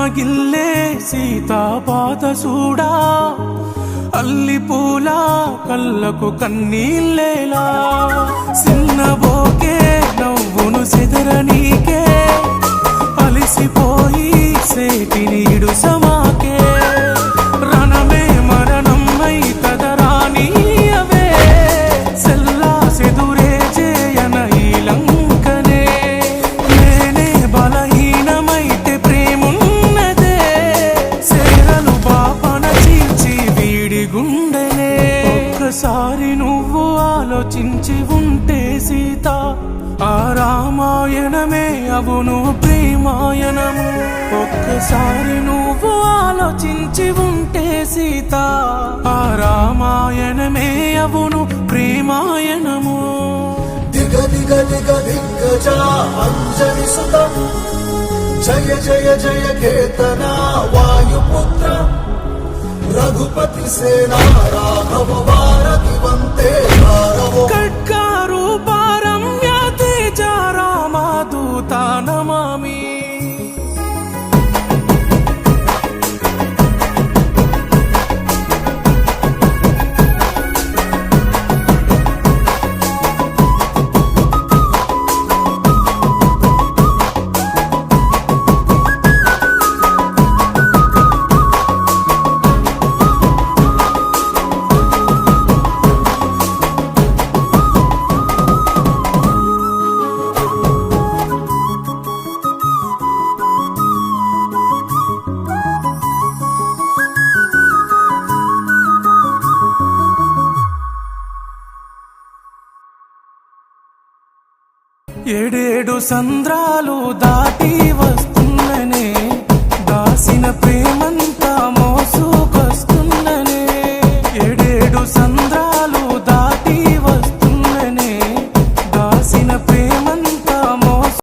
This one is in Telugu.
చెమ్మగిల్లే సీతాపాత సూడా అల్లి పూల కళ్ళకు కన్నీళ్ళేలా సిన్నబోకే నవ్వును సెదరనీకే అలిసిపోయి సేటిని ఇడుసమాకే రణమే మరణమై కదరానీయవే సెల్లా సెదురే చేయన ఈ లంకనే నేనే బలహీనమైతే ప్రేమున్నదే సేరలు పాపన చీల్చి వీడి గుండెనే ఒక్కసారి నువ్వు ఆలోచించి ఉంటే సీత ఆ రామాయణమే అవును ప్రేమాయణము ఒక్కసారి నువ్వు ఆలోచించి ఉంటే సీత ఆ రామాయణమే అవును ప్రేమాయణము దిగ దిగ దిగ దిగ్గజ అంజలి సుతం జయ జయ జయ కేతన వాయుపుత్ర రఘుపతి సేనా రాఘవ వారధి వందే భారవో ఖడ్గారు పారమ్య తేజ రామదూత నమామి ఏడేడు సంద్రాలు దాటి వస్తు